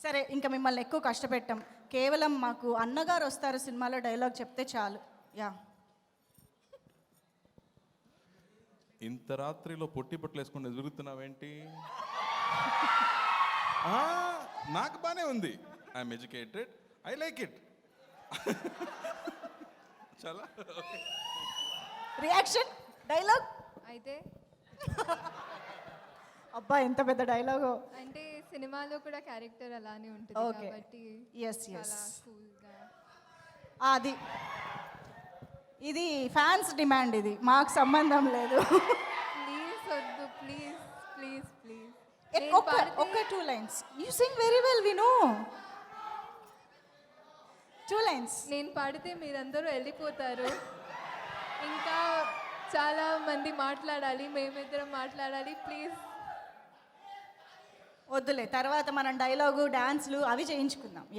సరే, ఇంకా మిమ్మల్ని ఎక్కువ కష్టపెట్టాం. కేవలం మాకు అన్నగారు వస్తారు సినిమాలో డైలాగ్ చెప్తే చాలు. యా. ఇంత రాత్రిలో పొట్టి పొట్లు వేసుకుని ఎదుగుతున్నావేంటి? నాకు బానే ఉంది. I'm educated, I like it. చాలా రియాక్షన్ డైలాగ్ అయితే అబ్బా ఎంత పెద్ద డైలాగో. అంటే సినిమాలో కూడా క్యారెక్టర్ అలానే ఉంటుంది Okay. కాబట్టి Yes, yes. చాలా కూల్గా. అది ఇది ఫ్యాన్స్ డిమాండ్, ఇది మాకు సంబంధం లేదు. ప్లీజ్ వద్దు, ప్లీజ్ ప్లీజ్ ప్లీజ్. ఒక్క 2 lines. You sing very well, we know. 2 lines. నేను పాడితే మీరందరూ వెళ్ళిపోతారు. ఇంకా చాలా మంది మాట్లాడాలి, మేమిద్దరం మాట్లాడాలి. ప్లీజ్ వద్దులే, తర్వాత మనం డైలాగు డాన్స్లు అవి చేయించుకుందాం.